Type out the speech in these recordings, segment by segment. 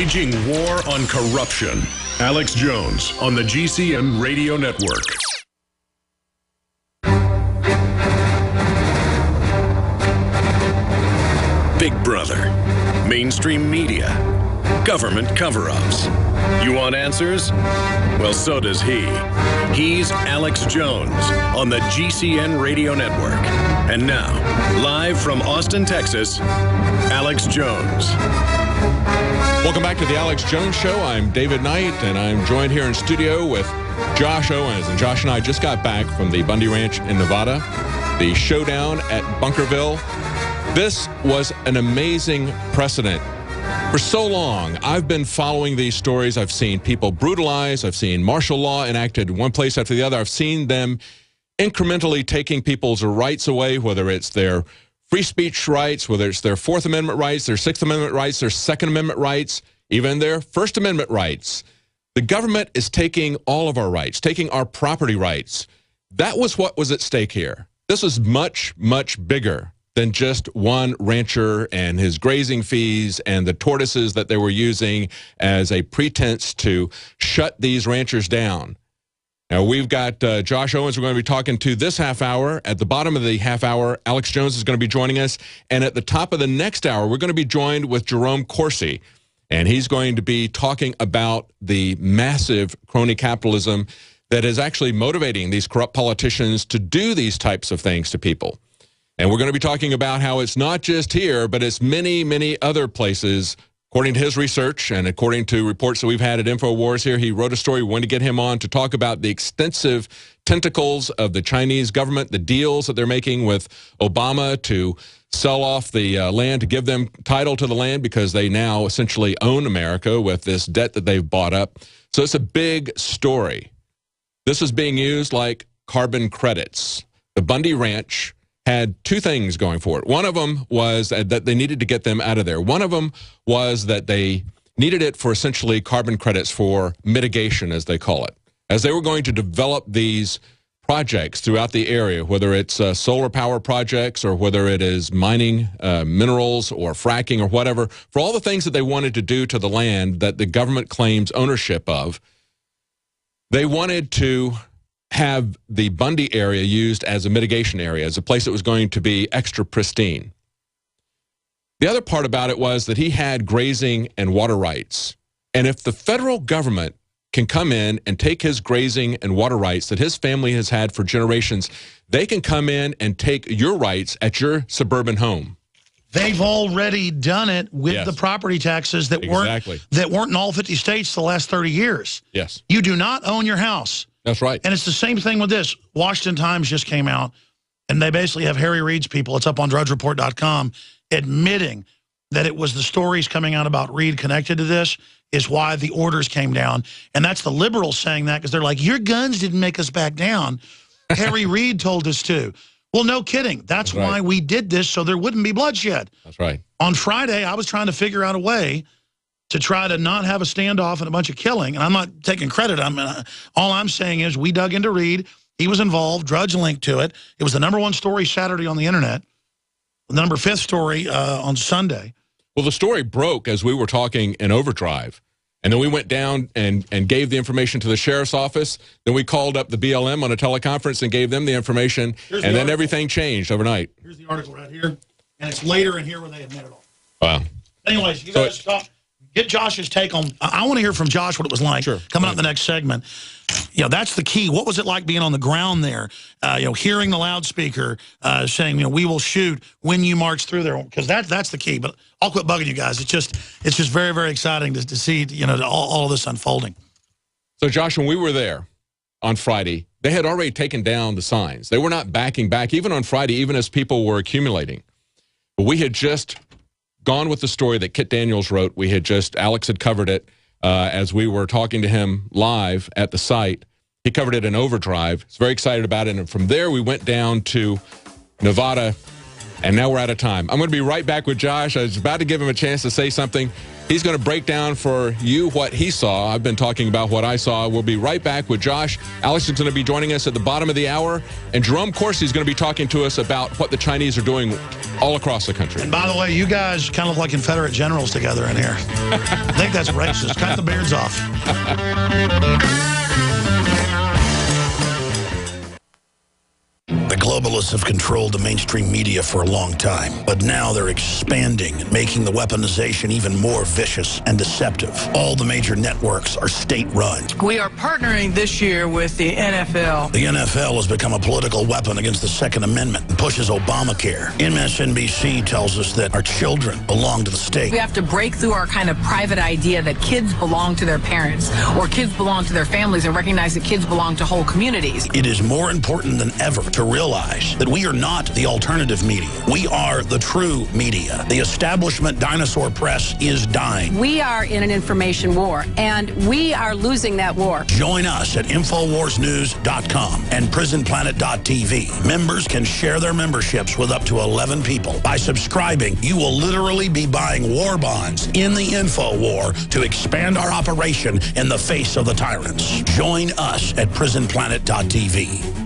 Waging war on corruption. Alex Jones on the GCN Radio Network. Big Brother, mainstream media, government cover-ups. You want answers? Well, so does he. He's Alex Jones on the GCN Radio Network. And now, live from Austin, Texas, Alex Jones. Welcome back to the Alex Jones Show. I'm David Knight, and I'm joined here in studio with Josh Owens. And Josh and I just got back from the Bundy Ranch in Nevada, the showdown at Bunkerville. This was an amazing precedent. For so long, I've been following these stories. I've seen people brutalized. I've seen martial law enacted one place after the other. I've seen them incrementally taking people's rights away, whether it's their free speech rights, whether it's their Fourth Amendment rights, their Sixth Amendment rights, their Second Amendment rights, even their First Amendment rights. The government is taking all of our rights, taking our property rights. That was what was at stake here. This was much, much bigger than just one rancher and his grazing fees and the tortoises that they were using as a pretense to shut these ranchers down. Now, we've got Josh Owens we're going to be talking to this half hour. At the bottom of the half hour, Alex Jones is going to be joining us. And at the top of the next hour, we're going to be joined with Jerome Corsi. And he's going to be talking about the massive crony capitalism that is actually motivating these corrupt politicians to do these types of things to people. And we're going to be talking about how it's not just here, but it's many, many other places. According to his research and according to reports that we've had at InfoWars here, he wrote a story. We wanted to get him on to talk about the extensive tentacles of the Chinese government, the deals that they're making with Obama to sell off the land, to give them title to the land because they now essentially own America with this debt that they've bought up. So it's a big story. This is being used like carbon credits. The Bundy Ranch had two things going for it. One of them was that they needed to get them out of there. One of them was that they needed it for essentially carbon credits for mitigation, as they call it. As they were going to develop these projects throughout the area, whether it's solar power projects or whether it is mining minerals or fracking or whatever, for all the things that they wanted to do to the land that the government claims ownership of, they wanted to have the Bundy area used as a mitigation area, as a place that was going to be extra pristine. The other part about it was that he had grazing and water rights. And if the federal government can come in and take his grazing and water rights that his family has had for generations, they can come in and take your rights at your suburban home. They've already done it with the property taxes that weren't in all 50 states the last 30 years. Yes. You do not own your house. That's right. And it's the same thing with this. Washington Times just came out, and they basically have Harry Reid's people, it's up on drudgereport.com, admitting that it was the stories coming out about Reid connected to this is why the orders came down. And that's the liberals saying that because they're like, your guns didn't make us back down. Harry Reid told us to. Well, no kidding. That's why we did this, so there wouldn't be bloodshed. That's right. On Friday, I was trying to figure out a way to try to not have a standoff and a bunch of killing. And I'm not taking credit. All I'm saying is we dug into Reid. He was involved. Drudge linked to it. It was the #1 story Saturday on the internet. The number 5th story on Sunday. Well, the story broke as we were talking in overdrive. And then we went down and gave the information to the sheriff's office. Then we called up the BLM on a teleconference and gave them the information. And then everything changed overnight. Here's the article right here. And it's later in here where they admit it all. Wow. Anyways, you guys talk. Get Josh's take on. I want to hear from Josh what it was like coming up in the next segment. You know, that's the key. What was it like being on the ground there? You know, hearing the loudspeaker saying, you know, we will shoot when you march through there, because that's the key. But I'll quit bugging you guys. It's just very, very exciting to see, you know, all of this unfolding. So, Josh, when we were there on Friday, they had already taken down the signs. They were not backing back, even on Friday, even as people were accumulating. But we had just gone with the story that Kit Daniels wrote. Alex had covered it as we were talking to him live at the site. He covered it in overdrive. He's very excited about it. And from there, we went down to Nevada And now we're out of time. I'm going to be right back with Josh. I was about to give him a chance to say something. He's going to break down for you what he saw. I've been talking about what I saw. We'll be right back with Josh. Alex is going to be joining us at the bottom of the hour. And Jerome Corsi is going to be talking to us about what the Chinese are doing all across the country. And by the way, you guys kind of look like Confederate generals together in here. I think that's racist. Cut the beards off. The globalists have controlled the mainstream media for a long time, but now they're expanding and making the weaponization even more vicious and deceptive. All the major networks are state-run. We are partnering this year with the NFL. The NFL has become a political weapon against the Second Amendment and pushes Obamacare. MSNBC tells us that our children belong to the state. We have to break through our kind of private idea that kids belong to their parents or kids belong to their families and recognize that kids belong to whole communities. It is more important than ever to realize that we are not the alternative media. We are the true media. The establishment dinosaur press is dying. We are in an information war, and we are losing that war. Join us at InfoWarsNews.com and PrisonPlanet.tv. Members can share their memberships with up to 11 people. By subscribing, you will literally be buying war bonds in the info war to expand our operation in the face of the tyrants. Join us at PrisonPlanet.tv.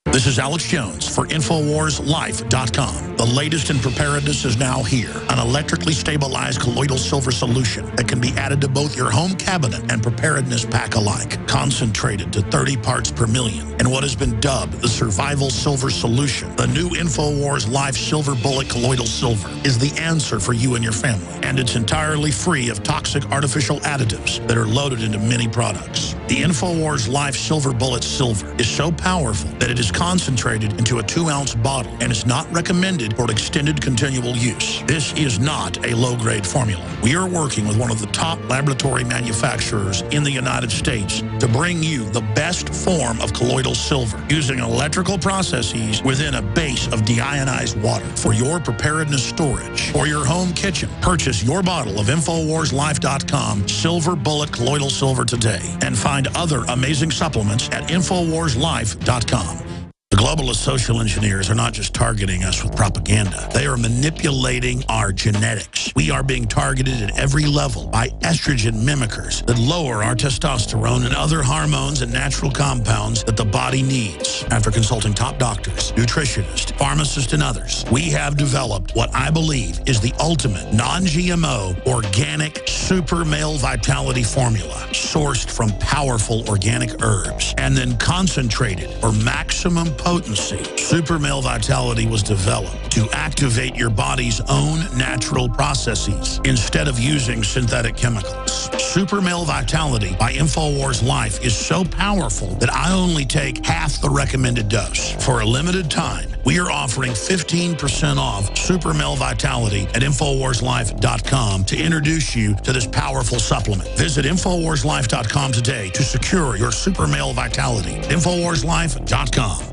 This is Alex Jones for InfoWarsLife.com. The latest in preparedness is now here. An electrically stabilized colloidal silver solution that can be added to both your home cabinet and preparedness pack alike. Concentrated to 30 parts per million in what has been dubbed the survival silver solution. The new InfoWars Life Silver Bullet Colloidal Silver is the answer for you and your family. And it's entirely free of toxic artificial additives that are loaded into many products. The InfoWars Life Silver Bullet Silver is so powerful that it is concentrated into a 2-ounce bottle and is not recommended for extended continual use. This is not a low-grade formula. We are working with one of the top laboratory manufacturers in the United States to bring you the best form of colloidal silver using electrical processes within a base of deionized water for your preparedness storage or your home kitchen. Purchase your bottle of InfoWarsLife.com Silver Bullet Colloidal Silver today and find other amazing supplements at InfoWarsLife.com. The globalist social engineers are not just targeting us with propaganda. They are manipulating our genetics. We are being targeted at every level by estrogen mimickers that lower our testosterone and other hormones and natural compounds that the body needs. After consulting top doctors, nutritionists, pharmacists, and others, we have developed what I believe is the ultimate non-GMO organic super male vitality formula sourced from powerful organic herbs and then concentrated for maximum potency. Super Male Vitality was developed to activate your body's own natural processes instead of using synthetic chemicals. Super Male Vitality by InfoWars Life is so powerful that I only take half the recommended dose. For a limited time, we are offering 15% off Super Male Vitality at InfoWarsLife.com to introduce you to this powerful supplement. Visit InfoWarsLife.com today to secure your Super Male Vitality. InfoWarsLife.com.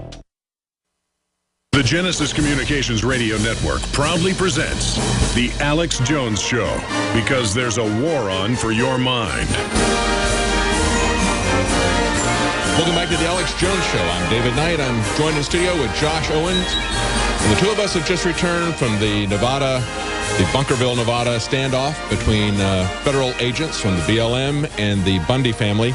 The Genesis Communications Radio Network proudly presents The Alex Jones Show, because there's a war on for your mind. Welcome back to The Alex Jones Show. I'm David Knight. I'm joined in studio with Josh Owens. And the two of us have just returned from the Bunkerville, Nevada standoff between federal agents from the BLM and the Bundy family.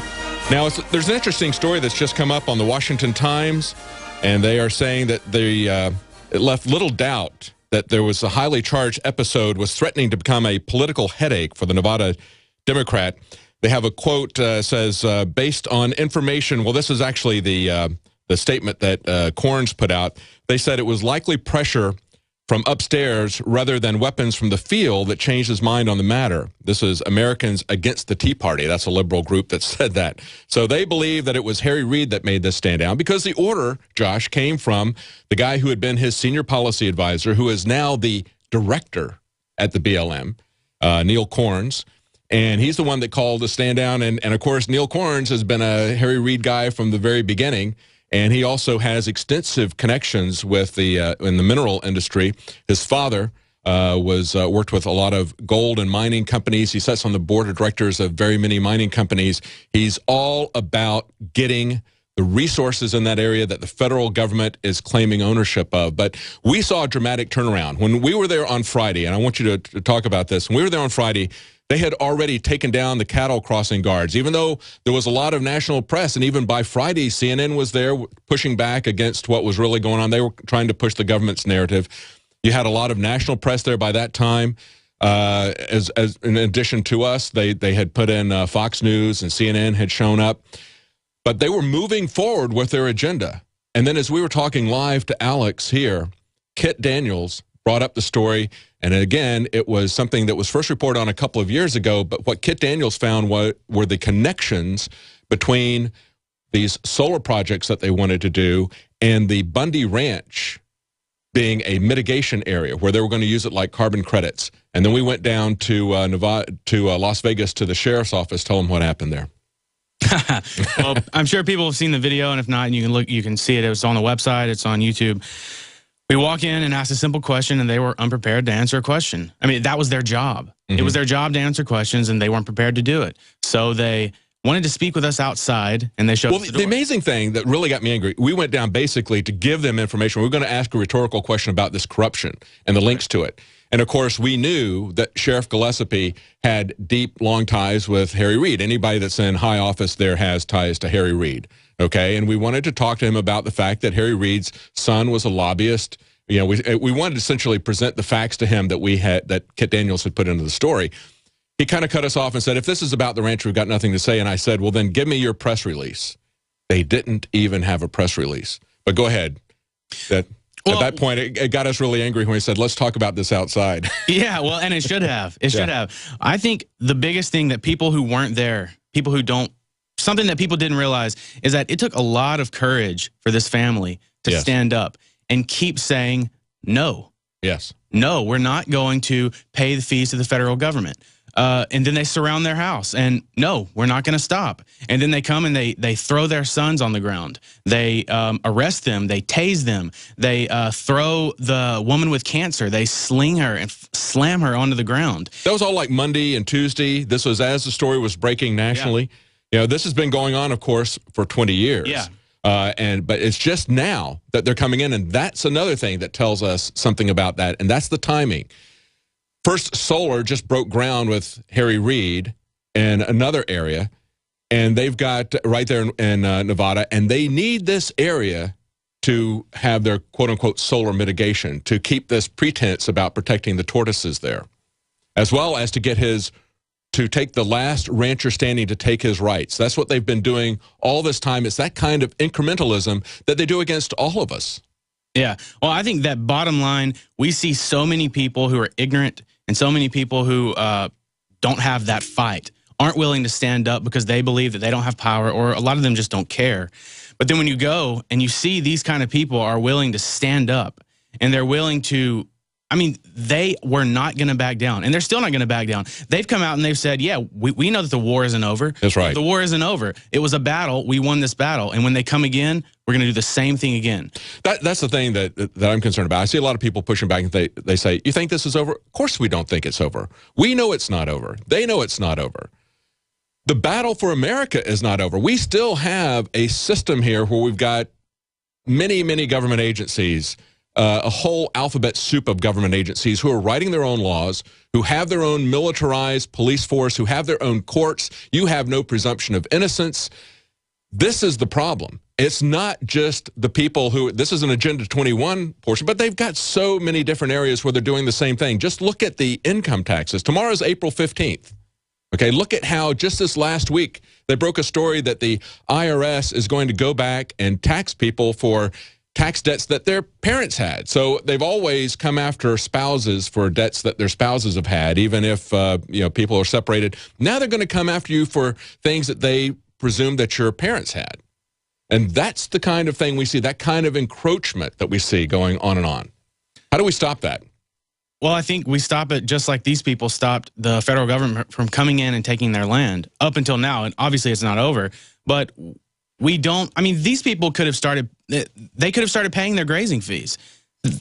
Now, there's an interesting story that's just come up on the Washington Times. And they are saying that it left little doubt that there was a highly charged episode was threatening to become a political headache for the Nevada Democrat. They have a quote says, based on information, well, this is actually the statement that Corns put out. They said it was likely pressure from upstairs rather than weapons from the field that changed his mind on the matter. This is Americans Against the Tea Party. That's a liberal group that said that. So they believe that it was Harry Reid that made this stand down because the order, Josh, came from the guy who had been his senior policy advisor, who is now the director at the BLM, Neil Corns. And he's the one that called the stand down. And of course, Neil Corns has been a Harry Reid guy from the very beginning. And he also has extensive connections with in the mineral industry. His father worked with a lot of gold and mining companies. He sits on the board of directors of very many mining companies. He's all about getting the resources in that area that the federal government is claiming ownership of. But we saw a dramatic turnaround. When we were there on Friday, and I want you to talk about this, when we were there on Friday, they had already taken down the cattle crossing guards, even though there was a lot of national press. And even by Friday, CNN was there pushing back against what was really going on. They were trying to push the government's narrative. You had a lot of national press there by that time. As in addition to us, they had put in Fox News and CNN had shown up. But they were moving forward with their agenda. And then as we were talking live to Alex here, Kit Daniels brought up the story. And again, it was something that was first reported on a couple of years ago. But what Kit Daniels found were the connections between these solar projects that they wanted to do and the Bundy Ranch being a mitigation area where they were going to use it like carbon credits. And then we went down to Las Vegas to the sheriff's office, tell them what happened there. Well, I'm sure people have seen the video, and if not, you can look. You can see it. It's on the website. It's on YouTube. We walk in and ask a simple question, and they were unprepared to answer a question. I mean, that was their job. It was their job to answer questions, and they weren't prepared to do it. So they wanted to speak with us outside, and they showed us the door. The amazing thing that really got me angry, we went down basically to give them information. We were going to ask a rhetorical question about this corruption and the links to it. And, of course, we knew that Sheriff Gillespie had deep, long ties with Harry Reid. Anybody that's in high office there has ties to Harry Reid, okay? And we wanted to talk to him about the fact that Harry Reid's son was a lobbyist. You know, we wanted to essentially present the facts to him that Kit Daniels had put into the story. He kind of cut us off and said, if this is about the ranch, we've got nothing to say. And I said, well, then give me your press release. They didn't even have a press release. But go ahead. At that point, it got us really angry when we said, let's talk about this outside. Yeah, well, and it should have. It should have. I think the biggest thing that people who weren't there, people who don't, something that people didn't realize is that it took a lot of courage for this family to stand up and keep saying no. Yes. No, we're not going to pay the fees to the federal government. And then they surround their house, and no, we're not going to stop. And then they come and they throw their sons on the ground. They arrest them. They tase them. They throw the woman with cancer. They sling her and slam her onto the ground. That was all like Monday and Tuesday. This was as the story was breaking nationally. Yeah. You know, this has been going on, of course, for 20 years. Yeah. But it's just now that they're coming in, and that's another thing that tells us something about that, and that's the timing. First Solar just broke ground with Harry Reid in another area, and they've got right there in Nevada, and they need this area to have their quote-unquote solar mitigation, to keep this pretense about protecting the tortoises there, as well as to get to take the last rancher standing to take his rights. That's what they've been doing all this time. It's that kind of incrementalism that they do against all of us. Yeah. Well, I think that bottom line, we see so many people who are ignorant and so many people who don't have that fight, aren't willing to stand up because they believe that they don't have power, or a lot of them just don't care. But then when you go and you see these kind of people are willing to stand up, and they're willing to, I mean, they were not going to back down, and they're still not going to back down. They've come out and they've said, yeah, we know that the war isn't over. That's right. The war isn't over. It was a battle. We won this battle. And when they come again, we're going to do the same thing again. That's the thing that I'm concerned about. I see a lot of people pushing back, and they say, you think this is over? Of course we don't think it's over. We know it's not over. They know it's not over. The battle for America is not over. We still have a system here where we've got many, many government agencies, a whole alphabet soup of government agencies who are writing their own laws, who have their own militarized police force, who have their own courts. You have no presumption of innocence. This is the problem. It's not just the people who, this is an Agenda 21 portion, but they've got so many different areas where they're doing the same thing. Just look at the income taxes. Tomorrow's April 15th. Okay, look at how just this last week they broke a story that the IRS is going to go back and tax people for tax debts that their parents had. So they've always come after spouses for debts that their spouses have had, even if people are separated. Now they're going to come after you for things that they presume that your parents had. And that's the kind of thing we see, that kind of encroachment that we see going on and on. How do we stop that? Well, I think we stop it just like these people stopped the federal government from coming in and taking their land up until now. And obviously it's not over, but we don't, I mean, these people could have started, they could have started paying their grazing fees.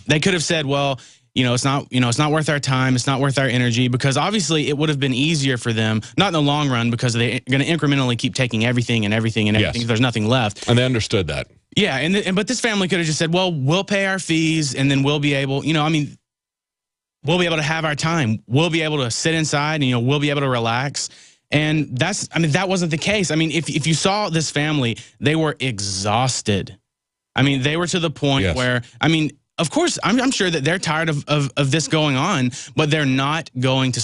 They could have said, well, it's not worth our time. It's not worth our energy, because obviously it would have been easier for them, not in the long run, because they're going to incrementally keep taking everything and everything and everything. Yes. There's nothing left. And they understood that. Yeah. But this family could have just said, well, we'll pay our fees and then we'll be able, we'll be able to have our time. We'll be able to sit inside and, we'll be able to relax. And that wasn't the case. If you saw this family, they were exhausted. They were to the point where, of course, I'm sure that they're tired of this going on, but they're not going to